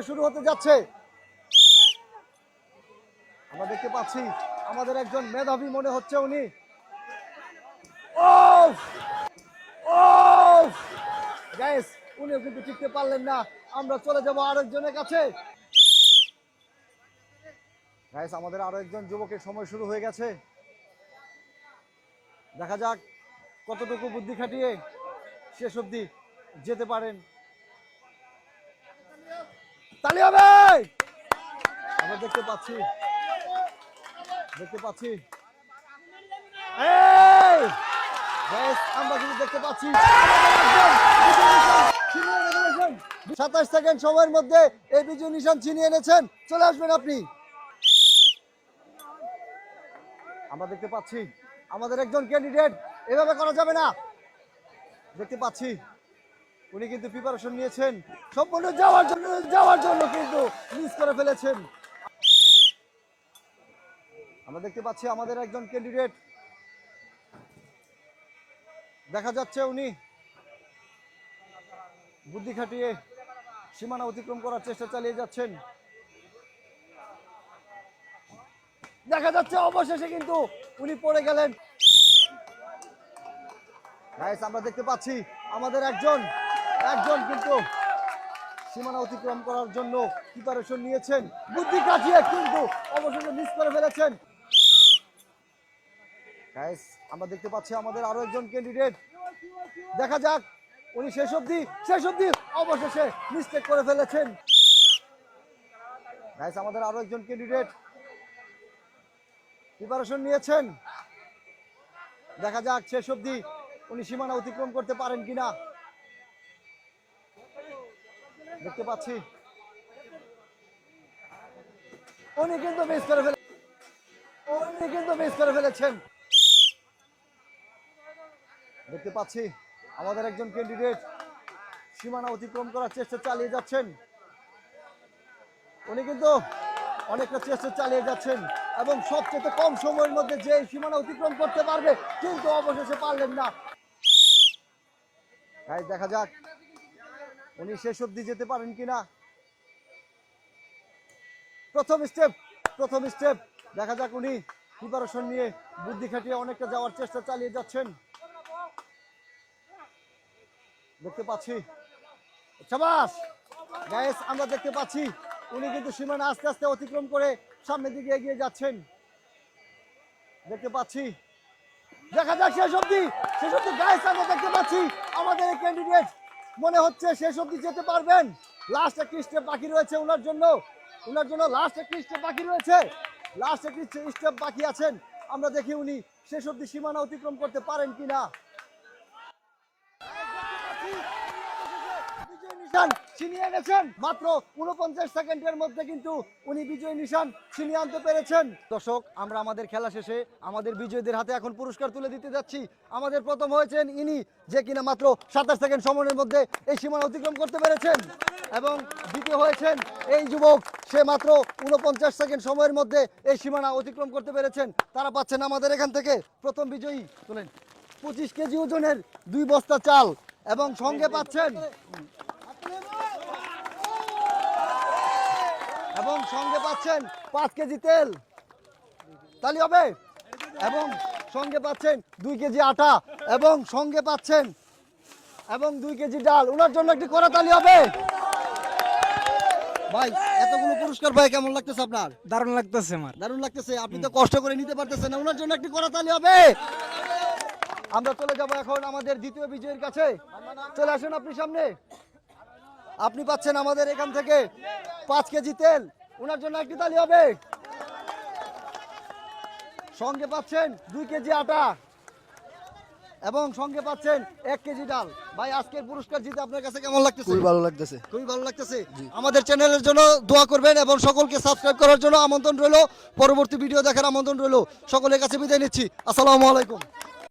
শুরু হতে যাচ্ছে। আমরা দেখতে পাচ্ছি আমাদের একজন মেধাবী মনে হচ্ছে উনি। গাইস উনিও কিন্তু টিকতে পারলেন না। আমরা চলে যাব আরেকজনের কাছে। গাইস আমাদের আরো একজন যুবকের সময় শুরু হয়ে গেছে। দেখা যাক কতটুকু বুদ্ধি খাটিয়ে শেষ অবধি যেতে পারেন। তালি হবে। আমরা দেখতে পাচ্ছি আমরা কিন্তু দেখতে পাচ্ছি 27 সেকেন্ড সময়ের মধ্যে এই বিজয় নিশান ছিনিয়ে এনেছেন। চলে আসবেন আপনি। আমরা দেখতে পাচ্ছি আমাদের একজন ক্যান্ডিডেট। এভাবে করা যাবে না। দেখতে পাচ্ছি উনি কিন্তু প্রিপারেশন নিয়েছেন সম্পূর্ণ যাওয়ার জন্য কিন্তু মিস করে ফেলেছেন। আমরা দেখতে পাচ্ছি আমাদের একজন ক্যান্ডিডেট। দেখা যাচ্ছে উনি বুদ্ধি খাটিয়ে সীমানা অতিক্রম করার চেষ্টা চালিয়ে যাচ্ছেন। দেখা যাচ্ছে অবশেষে কিন্তু উনি পড়ে গেলেন। গাইস আমরা দেখতে পাচ্ছি আমাদের একজন কিন্তু সীমানা অতিক্রম করার জন্য প্রিপারেশন নিয়েছেন, বুদ্ধি খাটিয়ে কিন্তু অবশেষে মিস করে ফেলেছেন। গাইস আমরা দেখতে পাচ্ছি আমাদের আরো একজন ক্যান্ডিডেট। দেখা যাক উনি শেষ অবধি অবশেষে মিস্টেক করে ফেলেছেন। গাইস আমাদের আরো একজন ক্যান্ডিডেট প্রিপারেশন নিয়েছেন। দেখা যাক শেষ অবধি উনি সীমানা অতিক্রম করতে পারেন কিনা। দেখতে পাচ্ছি উনি কিন্তু মিস করে ফেলেছেন। দেখতে পাচ্ছি আমাদের একজন ক্যান্ডিডেট সীমানা অতিক্রম করার চেষ্টা চালিয়ে যাচ্ছেন। উনি কিন্তু অনেকটা চেষ্টা চালিয়ে যাচ্ছেন এবং সবচেয়ে কম সময়ের মধ্যে যে সীমানা অতিক্রম করতে পারবে, কিন্তু অবশেষে পারলেন না। দেখা যাক উনি শেষ অবধি যেতে পারেন কিনা। প্রথম স্টেপ দেখা যাক উনি প্রিপারেশন নিয়ে বুদ্ধি খাটিয়ে অনেকটা যাওয়ার চেষ্টা চালিয়ে যাচ্ছেন। দেখতে পাচ্ছি শাবাশ। গাইস আমরা দেখতে পাচ্ছি উনি কিন্তু সীমানা আস্তে আস্তে অতিক্রম করে সামনের দিকে এগিয়ে যাচ্ছেন। দেখতে পাচ্ছি দেখা যাক শেষ অবধি গাইস আমরা দেখতে পাচ্ছি আমাদের এই ক্যান্ডিডেট মনে হচ্ছে শেষ অবধি যেতে পারবেন। লাস্ট একটি স্টেপ বাকি রয়েছে ওনার জন্য লাস্ট একটি স্টেপ বাকি আছেন। আমরা দেখি উনি শেষ অবধি সীমানা অতিক্রম করতে পারেন কিনা। ছিনিয়ে এনেছেন মাত্র 49 সেকেন্ডের মধ্যে কিন্তু উনি বিজয় নিশান ছিনিয়ে আনতে পেরেছেন। দর্শক আমরা আমাদের খেলা শেষে আমাদের বিজয়ীদের হাতে এখন পুরস্কার তুলে দিতে যাচ্ছি। আমাদের প্রথম হয়েছেন ইনি, যে কিনা মাত্র 27 সেকেন্ড সময়ের মধ্যে এই সীমানা অতিক্রম করতে পেরেছেন, এবং দ্বিতীয় হয়েছেন এই যুবক, সে মাত্র 49 সেকেন্ড সময়ের মধ্যে এই সীমানা অতিক্রম করতে পেরেছেন। তারা পাচ্ছেন আমাদের এখান থেকে প্রথম বিজয়ী তোলেন 25 কেজি ওজনের 2 বস্তা চাল, এবং সঙ্গে পাচ্ছেন 5 কেজি তেল। তালি হবে। এবং সঙ্গে পাচ্ছেন 2 কেজি আটা, এবং সঙ্গে পাচ্ছেন 2 কেজি ডাল। ওনার জন্য একটি করা তালি হবে। ভাই এতগুলো পুরস্কার ভাই কেমন লাগতেছে আপনার? দারুণ লাগতেছে আমার। দারুণ লাগতেছে। আপনি তো কষ্ট করে নিতে পারতেছেন না, ওনার জন্য একটি করা তালি হবে। আমরা চলে যাব এখন আমাদের দ্বিতীয় বিজয়ের কাছে। চলে আসুন আপনি সামনে। আপনি পাচ্ছেন আমাদের এখান থেকে 5 কেজি তেল, ওনার জন্য একটি তালি হবে। সঙ্গে পাচ্ছেন 2 কেজি আটা, এবং সঙ্গে পাচ্ছেন 1 কেজি ডাল। ভাই আজকের পুরস্কার জিতে আপনার কাছে কেমন লাগতেছে? খুবই ভালো লাগতেছে। খুবই ভালো লাগতেছে। আমাদের চ্যানেলের জন্য দোয়া করবেন এবং সকলকে সাবস্ক্রাইব করার জন্য আমন্ত্রণ রইল। পরবর্তী ভিডিও দেখার আমন্ত্রণ রইল। সকলের কাছে বিদায় নিচ্ছি। আসসালামু আলাইকুম।